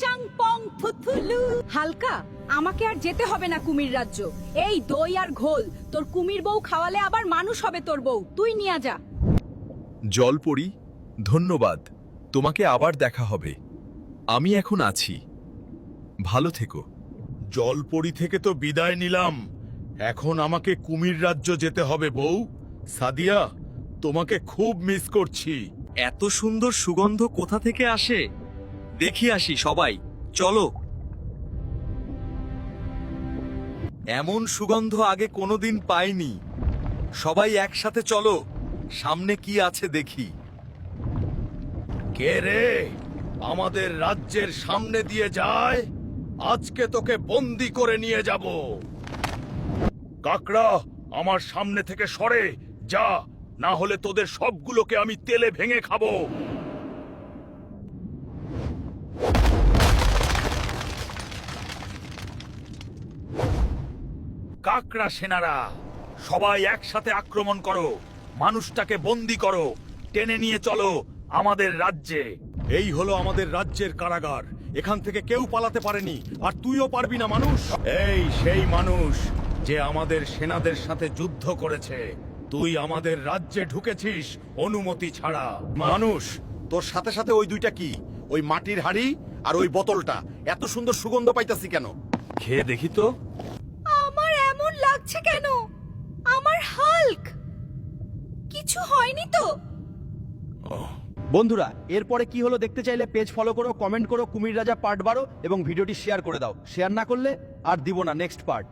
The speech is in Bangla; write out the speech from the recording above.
চাং পং থুথুলু। হালকা, আমাকে আর যেতে হবে না কুমির রাজ্য। এই দই আর ঘোল তোর কুমির বউ খাওয়ালে আবার মানুষ হবে তোর বউ, তুই নিয়ে যা। জলপরি, ধন্যবাদ। তোমাকে আবার দেখা হবে। আমি এখন আছি। ভালো থেকো। জলপরি থেকে তো বিদায় নিলাম, এখন আমাকে কুমির রাজ্য যেতে হবে বউ। সাদিয়া, তোমাকে খুব মিস করছি। এত সুন্দর সুগন্ধ কোথা থেকে আসে? দেখি আসি সবাই, চলো। এমন সুগন্ধ আগে কোনোদিন পাইনি। সবাই একসাথে চলো, সামনে কি আছে দেখি। কে রে আমাদের রাজ্যের সামনে দিয়ে যায়? আজকে তোকে বন্দি করে নিয়ে যাব। কাকড়া, আমার সামনে থেকে সরে যা, না হলে তোদের সবগুলোকে আমি তেলে ভেঙে খাবো। কাকড়া সেনারা, সবাই একসাথে আক্রমণ করো, মানুষটাকে বন্দি করো, টেনে নিয়ে চলো আমাদের রাজ্যে। এই হলো আমাদের রাজ্যের কারাগার, এখান থেকে কেউ পালাতে পারেনি, আর তুইও পারবি না মানুষ। এই সেই মানুষ যে আমাদের সেনাদের সাথে যুদ্ধ করেছে। তুই আমাদের রাজ্যে ঢুকেছিস অনুমতি ছাড়া। মানুষ, তোর সাথে সাথে ওই দুইটা কি? ওই মাটির হাড়ি আর ওই বোতলটা এত সুন্দর সুগন্ধ পাইতাছি কেন? খেয়ে দেখি তো। আমার এমন লাগছে কেন? আমার হাল্ক, কিছু হয়নি তো? বন্ধুরা, এরপরে কি হলো দেখতে চাইলে পেজ ফলো করো, কমেন্ট করো কুমির রাজা পার্ট 12 এবং ভিডিওটি শেয়ার করে দাও। শেয়ার না করলে আর দিব না নেক্সট পার্ট।